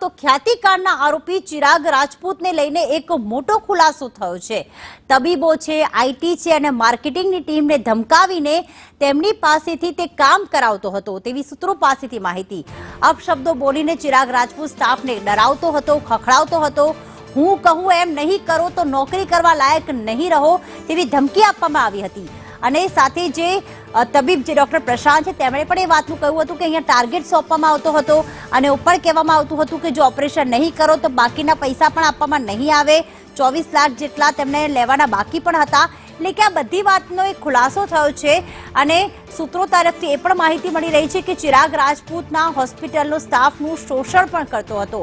તો ખ્યાતિકાંડના આરોપી ચિરાગ રાજપૂતને લઈને એક મોટો ખુલાસો થયો છે। તબીબો છે, આઈટી છે અને માર્કેટિંગની ટીમને ધમકાવીને તેમની પાસેથી તે કામ કરાવતો હતો તેવી સૂત્રો પાસેથી માહિતી। અપશબ્દો બોલીને ચિરાગ રાજપૂત સ્ટાફને ડરાવતો હતો, ખખડાવતો હતો। હું કહું એમ નહીં કરો તો નોકરી કરવા લાયક નહીં રહો તેવી ધમકી આપવામાં આવી હતી। અને સાથે જે તબીબ જે ડોક્ટર પ્રશાંત છે તેમણે પણ એ વાતનું કહ્યું હતું કે અહીંયા ટાર્ગેટ સોંપવામાં આવતો હતો અને ઉપર કહેવામાં આવતું હતું કે જો ઓપરેશન નહીં કરો તો બાકીના પૈસા પણ આપવામાં નહીં આવે। 24 લાખ જેટલા તેમને લેવાના બાકી પણ હતા। એટલે કે આ બધી વાતનો એક ખુલાસો થયો છે અને સૂત્રો તરફથી એ પણ માહિતી મળી રહી છે કે ચિરાગ રાજપૂતના હોસ્પિટલનો સ્ટાફનું શોષણ પણ કરતો હતો।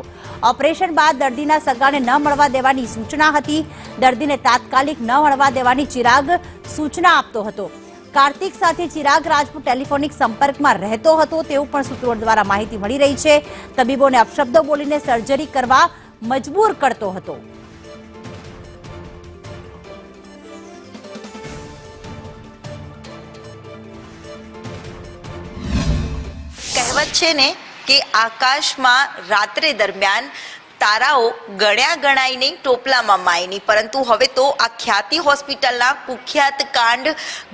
ઓપરેશન બાદ દર્દીના સગાને ન મળવા દેવાની સૂચના હતી। દર્દીને તાત્કાલિક ન મળવા દેવાની ચિરાગ સૂચના આપતો હતો। કાર્તિક સાથે ચિરાગ રાજપૂત ટેલિફોનિક સંપર્કમાં રહેતો હતો તેવું પણ સૂત્રો દ્વારા માહિતી મળી રહી છે। તબીબોને અપશબ્દો બોલીને સર્જરી કરવા મજબૂર કરતો હતો। કહેવત છે ને કે આકાશમાં રાત્રે દરમિયાન તારાઓ ગણ્યા ગણાય નહીં, ટોપલામાં માય નહીં, પરંતુ હવે તો આ ખ્યાતિ હોસ્પિટલના કુખ્યાત કાંડ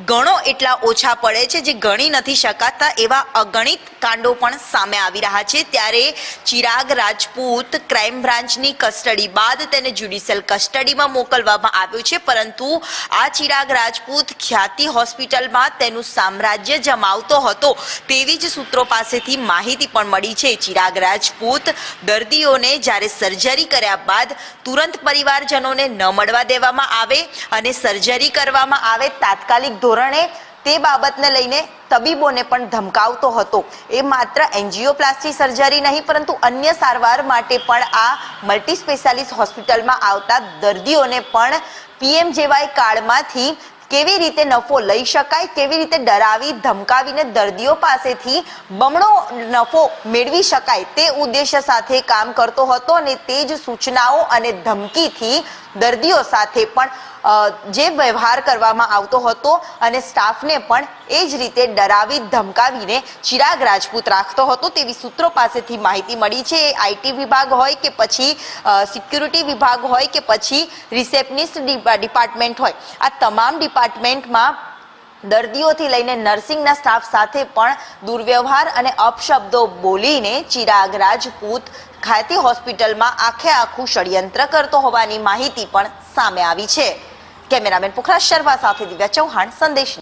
ગણો એટલા ઓછા પડે છે જે ગણી નથી શકાતા એવા અગણિત કાંડો પણ સામે આવી રહ્યા છે। ત્યારે ચિરાગ રાજપૂત ક્રાઇમ બ્રાન્ચની કસ્ટડી બાદ તેને જ્યુડિશિયલ કસ્ટડીમાં મોકલવામાં આવ્યો છે, પરંતુ આ ચિરાગ રાજપૂત ખ્યાતિ હોસ્પિટલમાં તેનું સામ્રાજ્ય જમાવતો હતો તેવી જ સૂત્રો પાસેથી માહિતી પણ મળી છે। ચિરાગ રાજપૂત દર્દીઓને જ્યારે સર્જરી કર્યા બાદ તુરંત પરિવારજનોને ન મળવા દેવામાં આવે અને સર્જરી કરવામાં આવે તાત્કાલિક ધોરણે તે બાબતને લઈને તબીબોને પણ ધમકાવતો હતો। એ માત્ર એન્જિયોપ્લાસ્ટી સર્જરી નહીં પરંતુ અન્ય સારવાર માટે પણ આ મલ્ટી સ્પેશિયાલિસ્ટ હોસ્પિટલમાં આવતા દર્દીઓને પણ પીએમજેવાય કાર્ડમાંથી કેવી રીતે નફો લઈ શકાય, કેવી રીતે ડરાવી ધમકાવીને દર્દીઓ પાસેથી બમણો નફો મેળવી શકાય તે ઉદ્દેશ્ય સાથે કામ કરતો હતો અને તે જ સૂચનાઓ અને ધમકીથી દર્દીઓ સાથે પણ જે વ્યવહાર કરવામાં આવતો હતો અને સ્ટાફને પણ એ જ રીતે ડરાવી ધમકાવીને ચિરાગ રાજપૂત રાખતો હતો તેવી સૂત્રો પાસેથી માહિતી મળી છે। આઈટી વિભાગ હોય કે પછી સિક્યુરિટી વિભાગ હોય કે પછી રિસેપ્શનિસ્ટ ડિપાર્ટમેન્ટ હોય, આ તમામ ડિપાર્ટમેન્ટમાં દર્દીઓથી લઈને નર્સિંગના સ્ટાફ સાથે પણ દુર્વ્યવહાર અને અપશબ્દો બોલીને ચિરાગ રાજપૂત ખ્યાતિ હોસ્પિટલમાં આખું ષડયંત્ર કરતો હોવાની માહિતી પણ સામે આવી છે। કેમેરામેન પુખરાજ શર્મા સાથે દિવ્યા ચૌહાણ, સંદેશ।